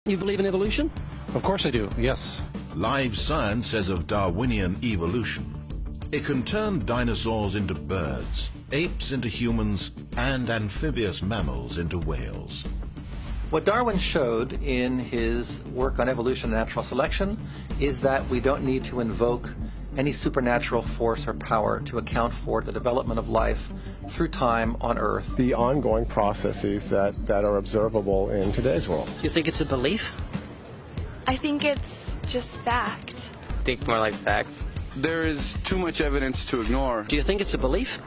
You believe in evolution? Of course I do, yes. Live science says of Darwinian evolution, it can turn dinosaurs into birds, apes into humans, and amphibious mammals into whales. What Darwin showed in his work on evolution and natural selection is that we don't need to invoke any supernatural force or power to account for the development of life through time on Earth. The ongoing processes that are observable in today's world. You think it's a belief? I think it's just fact. I think more like facts. There is too much evidence to ignore. Do you think it's a belief?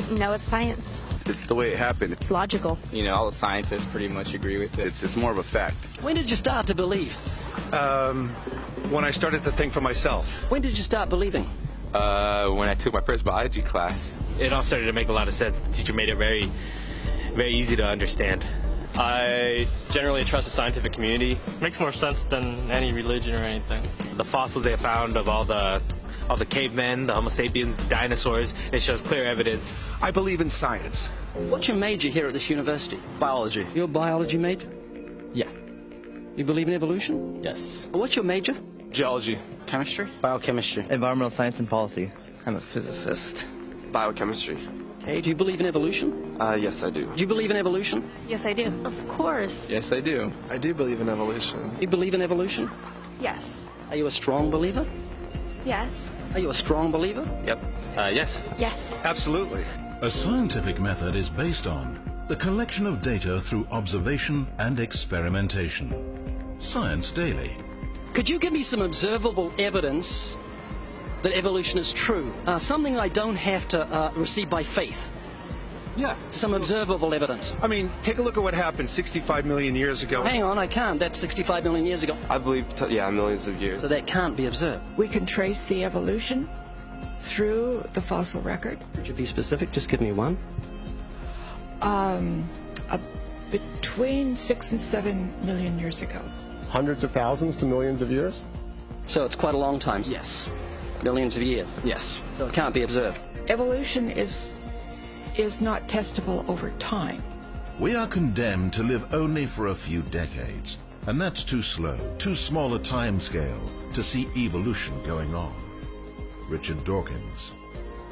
No, it's science. It's the way it happened. It's logical. You know, all the scientists pretty much agree with it. It's more of a fact. When did you start to believe? When I started to think for myself. When did you start believing? When I took my first biology class. It all started to make a lot of sense. The teacher made it very, very easy to understand. I generally trust the scientific community. It makes more sense than any religion or anything. The fossils they found of all the cavemen, the Homo sapiens, the dinosaurs, it shows clear evidence. I believe in science. What's your major here at this university? Biology. Your biology major? Yeah. You believe in evolution? Yes. What's your major? Geology. Chemistry? Biochemistry. Environmental science and policy. I'm a physicist. Biochemistry. Hey, do you believe in evolution? Yes, I do. Do you believe in evolution? Yes, I do. Of course. Yes, I do. I do believe in evolution. You believe in evolution? Yes. Are you a strong believer? Yes. Are you a strong believer? Yep. Yes. Yes. Absolutely. A scientific method is based on the collection of data through observation and experimentation. Science Daily. Could you give me some observable evidence that evolution is true? Something I don't have to receive by faith. Yeah. Some observable evidence. I mean, take a look at what happened 65 million years ago. Hang on, I can't. That's 65 million years ago. I believe, millions of years. So that can't be observed. We can trace the evolution through the fossil record. Could you be specific? Just give me one. Between 6 and 7 million years ago. Hundreds of thousands to millions of years? So it's quite a long time. Yes. Millions of years. Yes. So it can't be observed. Evolution is not testable over time. We are condemned to live only for a few decades, and that's too slow, too small a time scale to see evolution going on. Richard Dawkins.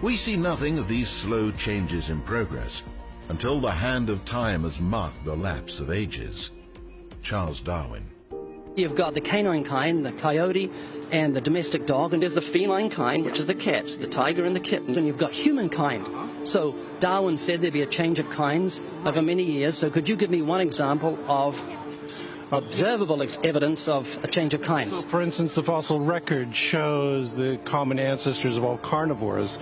We see nothing of these slow changes in progress until the hand of time has marked the lapse of ages. Charles Darwin. You've got the canine kind, the coyote, and the domestic dog, and there's the feline kind, which is the cats, the tiger and the kitten, and you've got humankind. So Darwin said there'd be a change of kinds over many years, so could you give me one example of observable evidence of a change of kinds? So, for instance, the fossil record shows the common ancestors of all carnivores,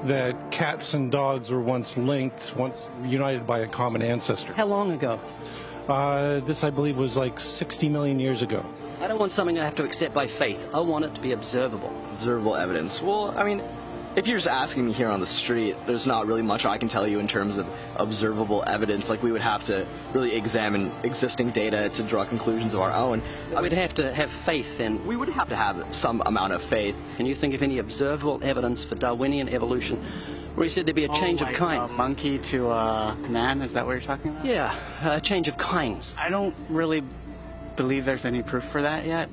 that cats and dogs were once linked, once united by a common ancestor. How long ago? This, I believe, was like 60 million years ago. I don't want something I have to accept by faith. I want it to be observable. Observable evidence. Well, I mean, if you're just asking me here on the street, there's not really much I can tell you in terms of observable evidence. Like, we would have to really examine existing data to draw conclusions of our own. I would have to have faith then. We would have to have some amount of faith. Can you think of any observable evidence for Darwinian evolution where he said there'd be a change of kinds? Monkey to man, is that what you're talking about? Yeah, a change of kinds. I don't really believe there's any proof for that yet.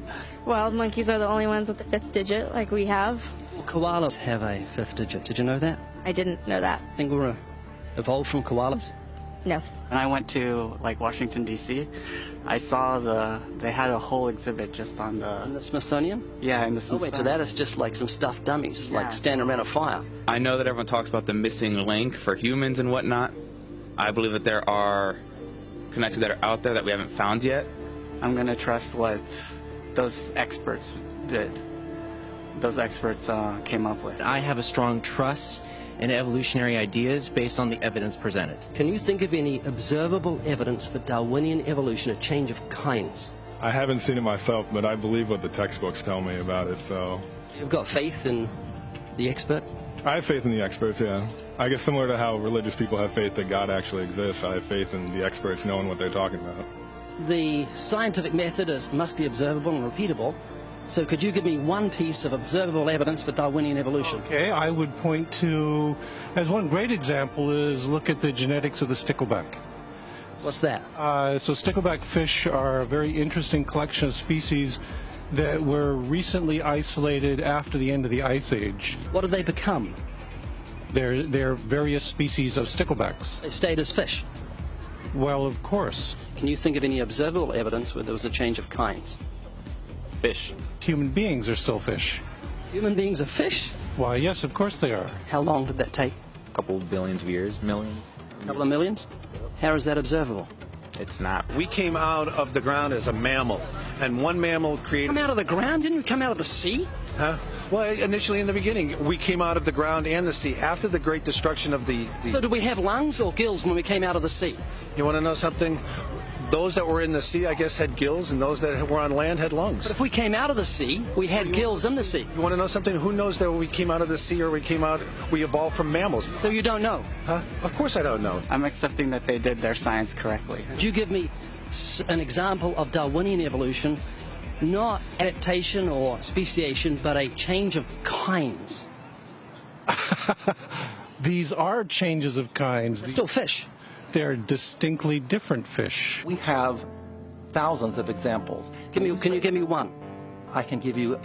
Well, monkeys are the only ones with the 5th digit, like we have. Well, koalas have a 5th digit. Did you know that? I didn't know that. Think we're evolved from koalas? No. When I went to, like, Washington, D.C., I saw they had a whole exhibit just on the... In the Smithsonian? Yeah, in the Oh, Smithsonian. wait, so that is just like some stuffed dummies, like standing around a fire. I know that everyone talks about the missing link for humans and whatnot. I believe that there are connections that are out there that we haven't found yet. I'm going to trust what those experts did. Those experts came up with. I have a strong trust in evolutionary ideas based on the evidence presented. Can you think of any observable evidence for Darwinian evolution, a change of kinds? I haven't seen it myself, but I believe what the textbooks tell me about it, so... You've got faith in the expert? I have faith in the experts, yeah. I guess similar to how religious people have faith that God actually exists, I have faith in the experts knowing what they're talking about. The scientific method must be observable and repeatable. So could you give me one piece of observable evidence for Darwinian evolution? Okay, I would point to, as one great example is look at the genetics of the stickleback. What's that? So stickleback fish are a very interesting collection of species that were recently isolated after the end of the Ice Age. What did they become? They're various species of sticklebacks. They stayed as fish. Well, of course. Can you think of any observable evidence where there was a change of kinds? Fish. Human beings are still fish. Human beings are fish? Why, yes, of course they are. How long did that take? A couple of billions of years, millions. A couple of millions? How is that observable? It's not. We came out of the ground as a mammal, and one mammal created... Come out of the ground? Didn't we come out of the sea? Huh? Well, initially in the beginning, we came out of the ground and the sea after the great destruction of the... So did we have lungs or gills when we came out of the sea? You want to know something? Those that were in the sea, I guess, had gills, and those that were on land had lungs. But if we came out of the sea, we had gills in the sea. You want to know something? Who knows that we came out of the sea or we evolved from mammals? So you don't know? Huh? Of course I don't know. I'm accepting that they did their science correctly. Could you give me an example of Darwinian evolution, not adaptation or speciation, but a change of kinds? These are changes of kinds. They're still fish. They're distinctly different fish. We have thousands of examples. Can you give me one? I can give you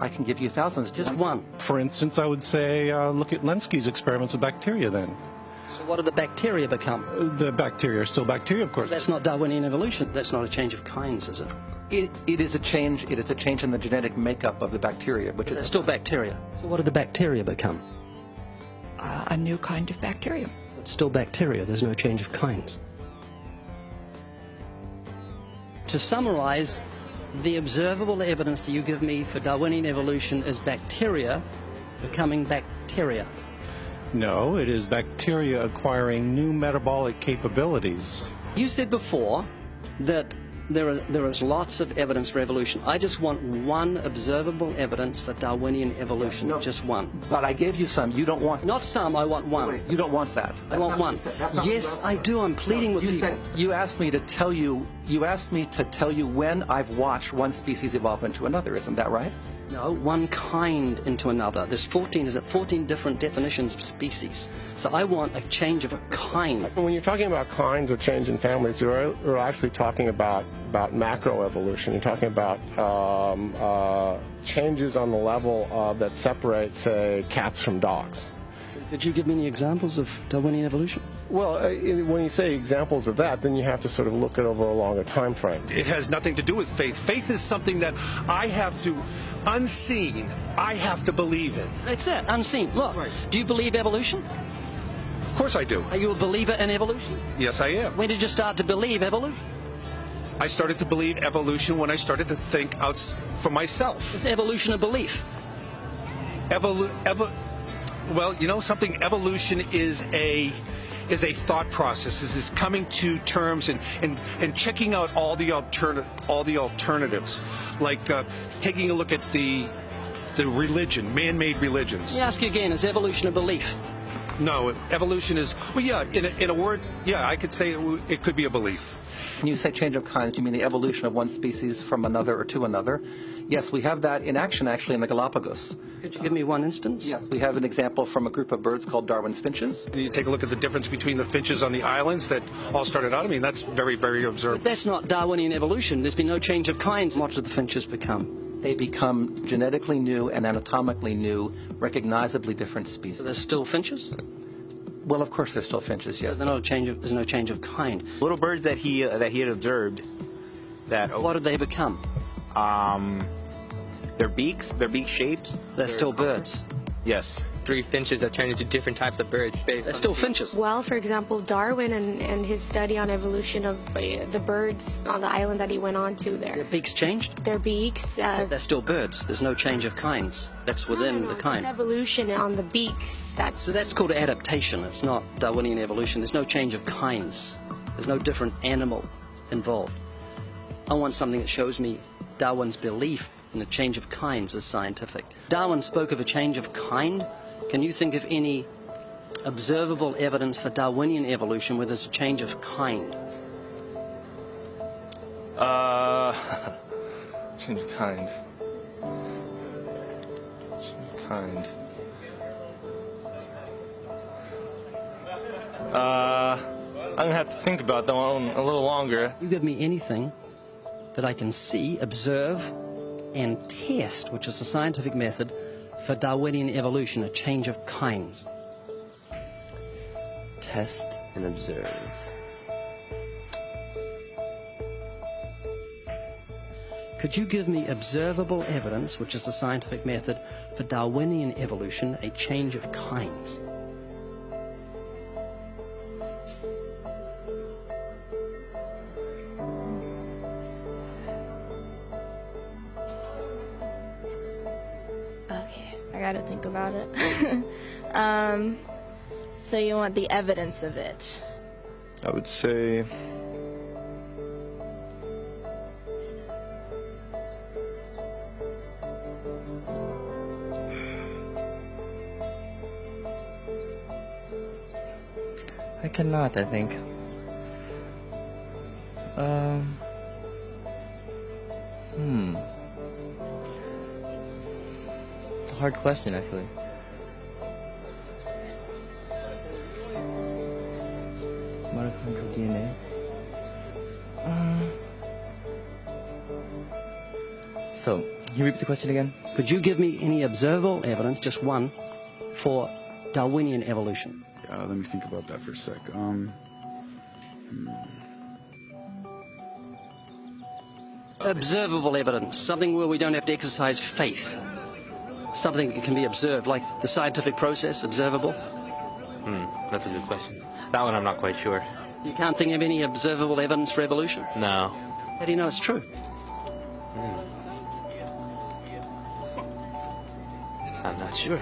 thousands. Just one. For instance, I would say look at Lenski's experiments with bacteria then. So what did the bacteria become? The bacteria are still bacteria, of course. That's not Darwinian evolution. That's not a change of kinds, is it? It is a change. It is a change in the genetic makeup of the bacteria, which is still bacteria. So what did the bacteria become? A new kind of bacterium. So it's still bacteria. There's no change of kinds. To summarize, the observable evidence that you give me for Darwinian evolution is bacteria becoming bacteria. No, it is bacteria acquiring new metabolic capabilities. You said before that there is lots of evidence for evolution. I just want one observable evidence for Darwinian evolution, no, just one. But I gave you some. You don't want... Not some, I want one. You don't want that. I want one. Yes, I do. I'm pleading with people. You asked me to tell you when I've watched one species evolve into another. Isn't that right? No, one kind into another. There's 14 different definitions of species. So I want a change of kind. When you're talking about kinds or change in families, you're actually talking about macroevolution. You're talking about changes on the level that separate, say, cats from dogs. So could you give me any examples of Darwinian evolution? Well, when you say examples of that, then you have to sort of look at over a longer time frame. It has nothing to do with faith. Faith is something that I have to, unseen, I have to believe in. That's it, unseen. Look, right. Do you believe evolution? Of course I do. Are you a believer in evolution? Yes, I am. When did you start to believe evolution? I started to believe evolution when I started to think out for myself. Is evolution a belief? Well, you know something? Evolution is a thought process. Is coming to terms and checking out all the alternatives, like taking a look at the religion, man-made religions. Let me ask you again: is evolution a belief? No, evolution is, well, yeah. In a word, yeah, I could say it could be a belief. When you say change of kinds, you mean the evolution of one species from another or to another? Yes, we have that in action actually in the Galapagos. Could you give me one instance? Yes, we have an example from a group of birds called Darwin's finches. You take a look at the difference between the finches on the islands that all started out. I mean, that's very, very observable. But that's not Darwinian evolution. There's been no change of kinds. What did the finches become? They become genetically new and anatomically new, recognizably different species. So they're still finches? Well, of course, they're still finches. Yes. There's no change of kind. Little birds that he had observed. What did they become? Their beak shapes. They're still birds. Yes. 3 finches that turn into different types of birds. They're still finches. Well, for example, Darwin and his study on evolution of the birds on the island that he went on to there. Their beaks changed? Their beaks. They're still birds. There's no change of kinds. That's within the kind. Evolution on the beaks. So that's called adaptation. It's not Darwinian evolution. There's no change of kinds. There's no different animal involved. I want something that shows me Darwin's belief in a change of kinds is scientific. Darwin spoke of a change of kind. Can you think of any observable evidence for Darwinian evolution where there's a change of kind? Change of kind. Change of kind. I'm going to have to think about that one a little longer. You give me anything that I can see, observe, and test, which is the scientific method for Darwinian evolution, a change of kinds. Test and observe. Could you give me observable evidence, which is the scientific method for Darwinian evolution, a change of kinds? Okay, I gotta think about it. So you want the evidence of it? I would say I cannot, I think. It's a hard question, actually. Mitochondrial DNA. So, can you repeat the question again? Could you give me any observable evidence, just one, for Darwinian evolution? Let me think about that for a sec. Observable evidence, something where we don't have to exercise faith. Something that can be observed, like the scientific process, observable? That's a good question. That one I'm not quite sure. So you can't think of any observable evidence for evolution? No. How do you know it's true? I'm not sure.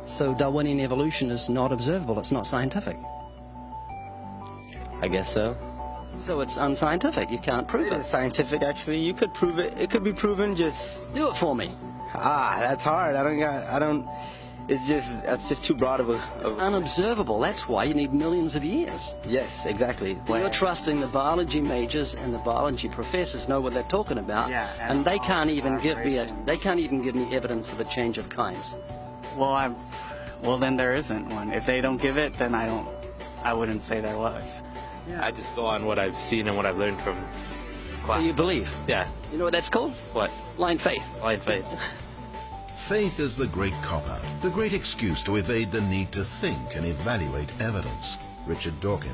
So Darwinian evolution is not observable, it's not scientific. I guess so. So it's unscientific, you can't prove it. It's scientific, actually. You could prove it. It could be proven, just... Do it for me. That's hard. That's just too broad of a... It's unobservable, that's why you need millions of years. Yes, exactly. You're trusting the biology majors and the biology professors know what they're talking about, and they can't even give me evidence of a change of kinds. Well, then there isn't one. If they don't give it, then I wouldn't say there was. I just go on what I've seen and what I've learned from class. So you believe? Yeah. You know what that's called? What? Blind faith. Blind faith. Faith is the great cop-out, the great excuse to evade the need to think and evaluate evidence. Richard Dawkins.